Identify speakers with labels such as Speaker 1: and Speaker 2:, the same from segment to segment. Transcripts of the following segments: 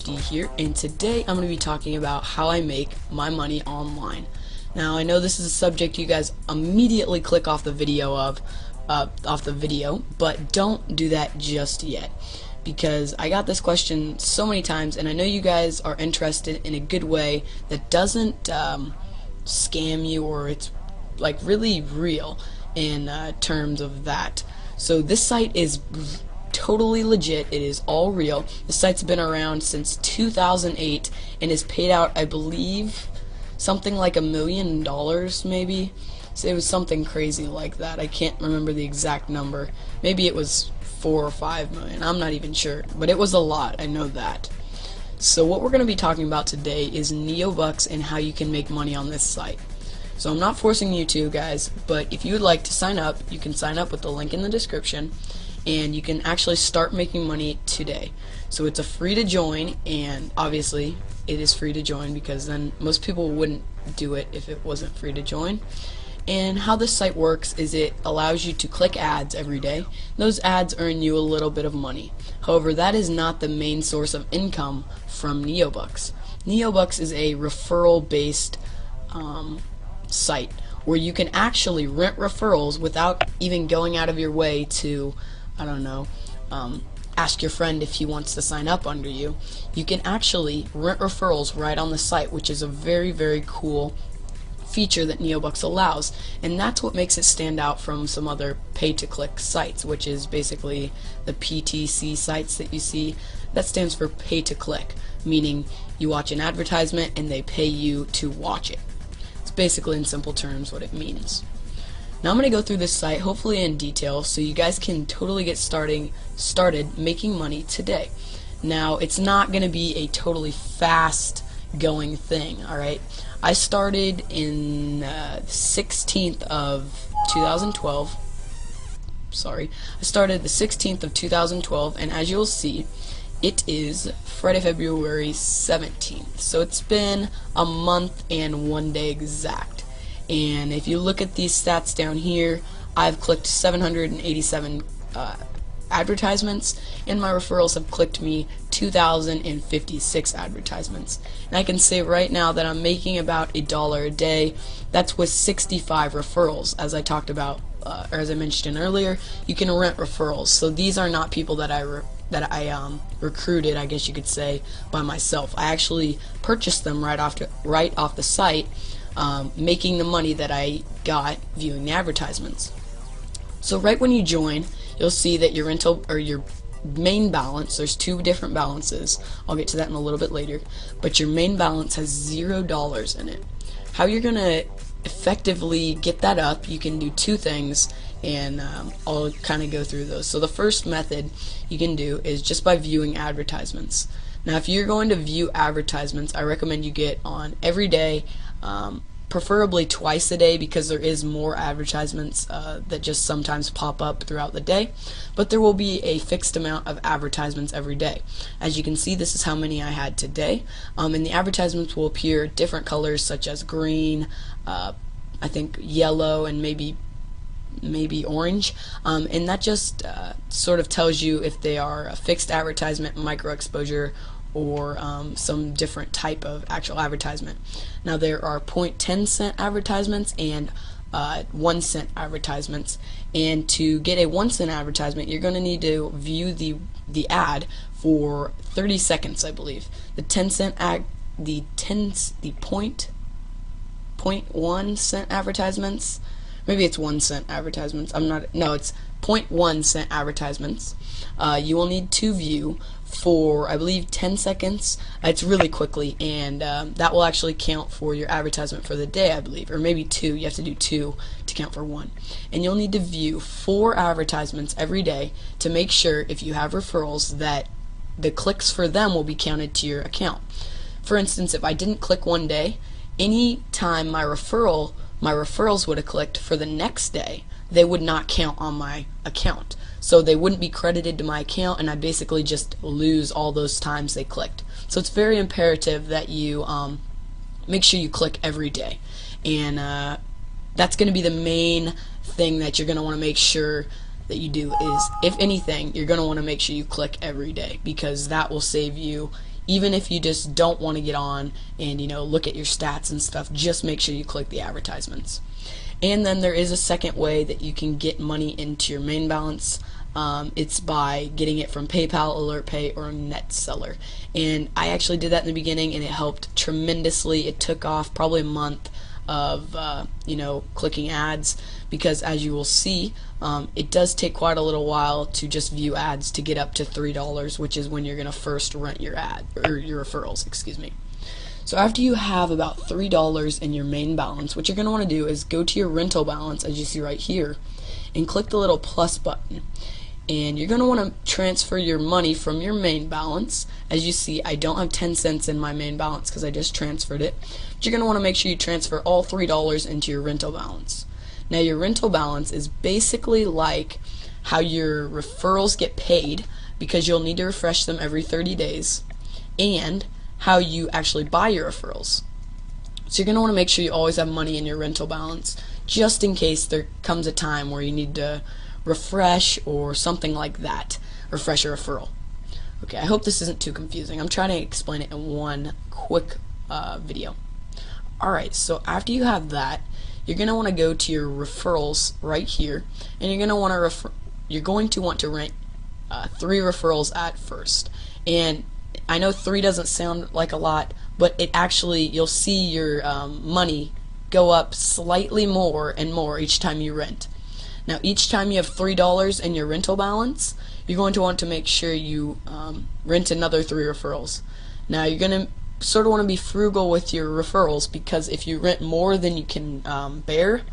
Speaker 1: HD here, and today I'm going to be talking about how I make my money online. Now I know this is a subject you guys immediately click off the video but don't do that just yet, because I got this question so many times, and I know you guys are interested in a good way that doesn't scam you, or it's like really real in terms of that. So this site is totally legit. It is all real. The site's been around since 2008 and has paid out, I believe, something like $1 million maybe. So it was something crazy like that. I can't remember the exact number. Maybe it was 4 or 5 million. I'm not even sure, but it was a lot. I know that. So what we're going to be talking about today is Neobux and how you can make money on this site. So I'm not forcing you to, guys, but if you would like to sign up, you can sign up with the link in the description, and you can actually start making money today. So it's a free to join, and obviously it is free to join because then most people wouldn't do it if it wasn't free to join. And how this site works is it allows you to click ads every day. Those ads earn you a little bit of money. However, that is not the main source of income from Neobux. Neobux is a referral based site where you can actually rent referrals without even going out of your way to, I don't know, ask your friend if he wants to sign up under you. You can actually rent referrals right on the site, which is a very, very cool feature that Neobux allows, and that's what makes it stand out from some other pay-to-click sites, which is basically the PTC sites that you see. That stands for pay-to-click, meaning you watch an advertisement and they pay you to watch it. It's basically, in simple terms, what it means. Now I'm going to go through this site, hopefully in detail, so you guys can totally get started making money today. Now, it's not going to be a totally fast going thing, alright? I started in 16th of 2012. Sorry. I started the 16th of 2012, and as you'll see, it is Friday, February 17th. So it's been a month and 1 day exact. And if you look at these stats down here, I've clicked 787 advertisements, and my referrals have clicked me 2,056 advertisements. And I can say right now that I'm making about $1 a day. That's with 65 referrals, as I talked about, or as I mentioned earlier. You can rent referrals, so these are not people that I recruited, I guess you could say, by myself. I actually purchased them right off the site, making the money that I got viewing the advertisements. So right when you join, you'll see that your rental, or your main balance, there's two different balances. I'll get to that in a little bit later, but your main balance has $0 in it. How you're gonna effectively get that up, you can do two things, and I'll kind of go through those. So the first method you can do is just by viewing advertisements. Now if you're going to view advertisements, I recommend you get on every day, preferably twice a day, because there is more advertisements that just sometimes pop up throughout the day, but there will be a fixed amount of advertisements every day. As you can see, this is how many I had today, and the advertisements will appear different colors such as green, I think yellow, and maybe orange, and that just sort of tells you if they are a fixed advertisement, micro exposure, or some different type of actual advertisement. Now there are 0.10 cent advertisements and 1 cent advertisements, and to get a 1 cent advertisement you're going to need to view the ad for 30 seconds, I believe. The 10 cent the 0.1 cent advertisements, maybe it's 1 cent advertisements, it's 0.1 cent advertisements, you will need to view for, I believe, 10 seconds. It's really quickly, and that will actually count for your advertisement for the day, I believe, or maybe 2. You have to do 2 to count for 1. And you'll need to view 4 advertisements every day to make sure, if you have referrals, that the clicks for them will be counted to your account. For instance, if I didn't click one day, any time my referrals would have clicked for the next day, they would not count on my account. So they wouldn't be credited to my account, and I basically just lose all those times they clicked. So it's very imperative that you make sure you click every day. And that's going to be the main thing that you're going to want to make sure that you do is, if anything, you're going to want to make sure you click every day, because that will save you even if you just don't want to get on and look at your stats and stuff, just make sure you click the advertisements. And then there is a second way that you can get money into your main balance. It's by getting it from PayPal, AlertPay, or NetSeller. And I actually did that in the beginning, and it helped tremendously. It took off probably a month of clicking ads, because as you will see, it does take quite a little while to just view ads to get up to $3, which is when you're gonna first rent your ad or your referrals, excuse me. So after you have about $3 in your main balance, what you're going to want to do is go to your rental balance, as you see right here, and click the little plus button. And you're going to want to transfer your money from your main balance. As you see, I don't have 10 cents in my main balance because I just transferred it. But you're going to want to make sure you transfer all $3 into your rental balance. Now, your rental balance is basically like how your referrals get paid, because you'll need to refresh them every 30 days, and how you actually buy your referrals. So you're going to want to make sure you always have money in your rental balance, just in case there comes a time where you need to refresh or something like that, refresh a referral. Okay, I hope this isn't too confusing. I'm trying to explain it in one quick video. Alright, so after you have that, you're going to want to go to your referrals right here, and you're going to want to rent 3 referrals at first. And I know 3 doesn't sound like a lot, but it actually, you'll see your money go up slightly more and more each time you rent. Now, each time you have $3 in your rental balance, you're going to want to make sure you rent another 3 referrals. Now, you're going to sort of want to be frugal with your referrals, because if you rent more than you can bear,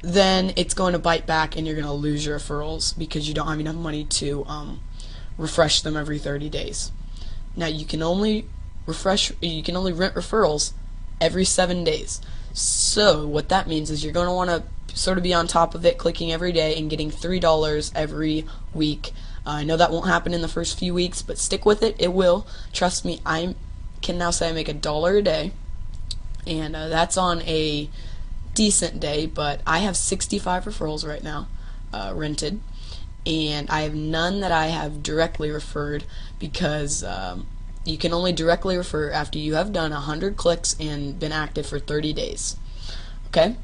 Speaker 1: then it's going to bite back and you're going to lose your referrals because you don't have enough money to refresh them every 30 days. Now, you can only rent referrals every 7 days. So what that means is you're going to want to sort of be on top of it, clicking every day and getting $3 every week. I know that won't happen in the first few weeks, but stick with it. It will. Trust me, I can now say I make $1 a day, and that's on a decent day, but I have 65 referrals right now rented, and I have none that I have directly referred, because you can only directly refer after you have done 100 clicks and been active for 30 days. Okay?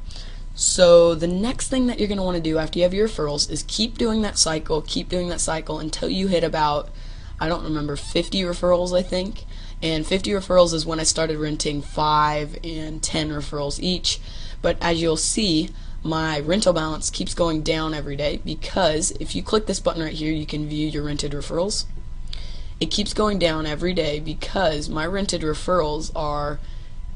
Speaker 1: So the next thing that you're going to want to do after you have your referrals is keep doing that cycle until you hit about, I don't remember, 50 referrals, I think. And 50 referrals is when I started renting 5 and 10 referrals each. But as you'll see, my rental balance keeps going down every day, because if you click this button right here, you can view your rented referrals. It keeps going down every day because my rented referrals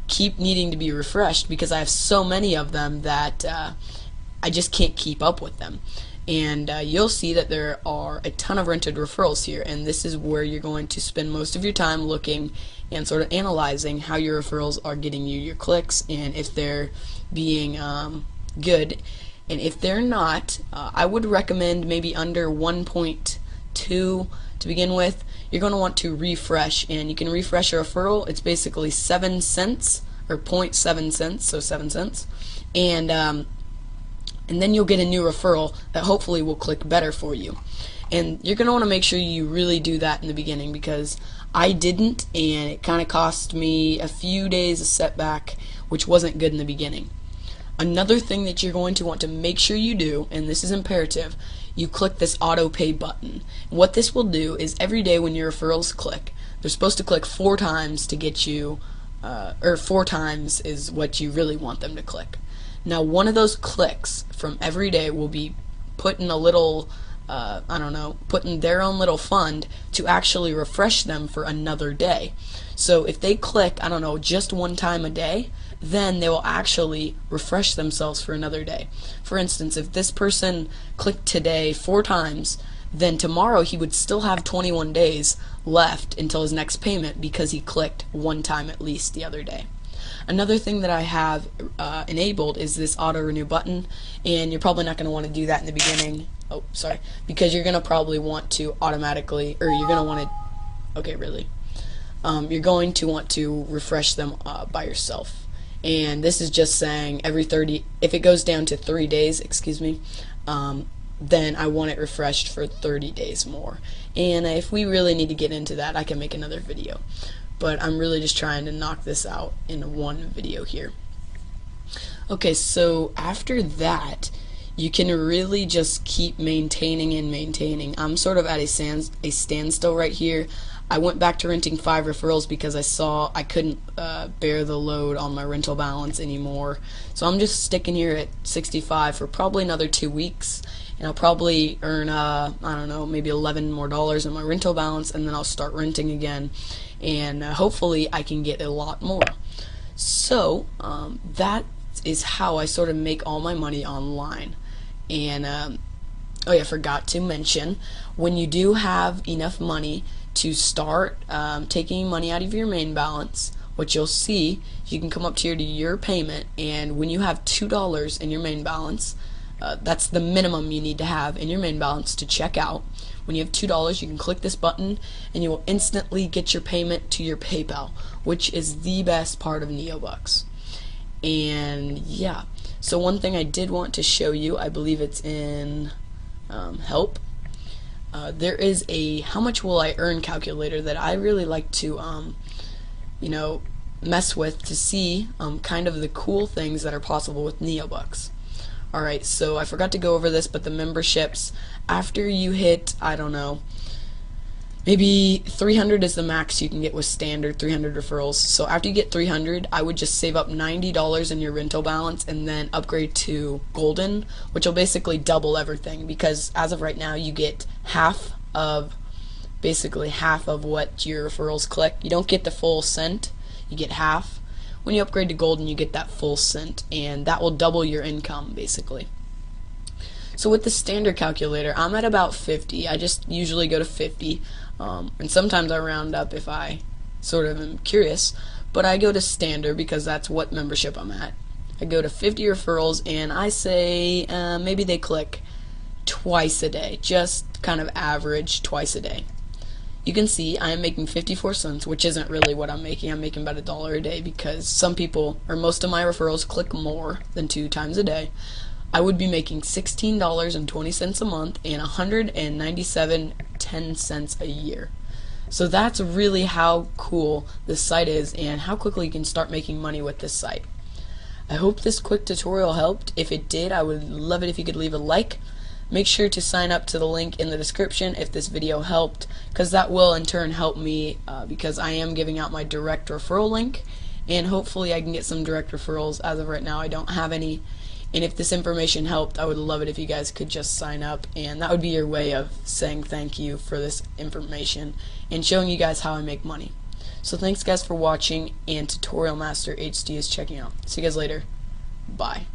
Speaker 1: keep needing to be refreshed, because I have so many of them that I just can't keep up with them. And you'll see that there are a ton of rented referrals here, and this is where you're going to spend most of your time looking and sort of analyzing how your referrals are getting you your clicks, and if they're being good. And if they're not, I would recommend maybe under 1.2 to begin with. You're going to want to refresh, and you can refresh a referral. It's basically 7 cents, or 0.7 cents, so 7 cents, and then you'll get a new referral that hopefully will click better for you. And you're going to want to make sure you really do that in the beginning, because I didn't, and it kind of cost me a few days of setback, which wasn't good in the beginning. Another thing that you're going to want to make sure you do, and this is imperative, you click this auto pay button. And what this will do is every day when your referrals click, they're supposed to click 4 times to get you, or 4 times is what you really want them to click. Now, one of those clicks from every day will be put in a little, put in their own little fund to actually refresh them for another day. So if they click, just 1 time a day, then they will actually refresh themselves for another day. For instance, if this person clicked today 4 times, then tomorrow he would still have 21 days left until his next payment, because he clicked 1 time at least the other day. Another thing that I have enabled is this auto renew button, and you're probably not going to want to do that in the beginning. Oh, sorry, because you're going to probably want to automatically, or you're going to want to, you're going to want to refresh them by yourself. And this is just saying every 30, if it goes down to 3 days, then I want it refreshed for 30 days more. And if we really need to get into that, I can make another video. But I'm really just trying to knock this out in one video here. Okay, so after that, you can really just keep maintaining and maintaining. I'm sort of at a standstill right here. I went back to renting 5 referrals because I saw I couldn't bear the load on my rental balance anymore. So I'm just sticking here at 65 for probably another 2 weeks, and I'll probably earn I don't know, maybe $11 more in my rental balance, and then I'll start renting again, and hopefully I can get a lot more. So that is how I sort of make all my money online. And oh yeah, I forgot to mention, when you do have enough money to start taking money out of your main balance, what you'll see, you can come up here to your payment, and when you have $2 in your main balance, that's the minimum you need to have in your main balance to check out. When you have $2, you can click this button and you will instantly get your payment to your PayPal, which is the best part of Neobux. And yeah, so one thing I did want to show you, I believe it's in help. There is a how much will I earn calculator that I really like to you know, mess with to see kind of the cool things that are possible with Neobux. Alright, so I forgot to go over this, but the memberships, after you hit, I don't know, maybe 300 is the max you can get with standard 300 referrals. So after you get 300, I would just save up $90 in your rental balance and then upgrade to golden, which will basically double everything, because as of right now you get basically half of what your referrals click. You don't get the full cent, you get half. When you upgrade to golden, you get that full cent, and that will double your income basically. So with the standard calculator, I'm at about 50. I just usually go to 50, and sometimes I round up if I sort of am curious, but I go to standard because that's what membership I'm at. I go to 50 referrals, and I say maybe they click twice a day, just kind of average twice a day. You can see I am making 54 cents, which isn't really what I'm making. I'm making about $1 a day because some people, or most of my referrals, click more than 2 times a day. I would be making $16.20 a month and $197.10 a year. So that's really how cool this site is and how quickly you can start making money with this site. I hope this quick tutorial helped. If it did, I would love it if you could leave a like. Make sure to sign up to the link in the description if this video helped, because that will in turn help me because I am giving out my direct referral link, and hopefully I can get some direct referrals. As of right now, I don't have any, and if this information helped, I would love it if you guys could just sign up, and that would be your way of saying thank you for this information and showing you guys how I make money. So thanks guys for watching, and Tutorial Master HD is checking out. See you guys later. Bye.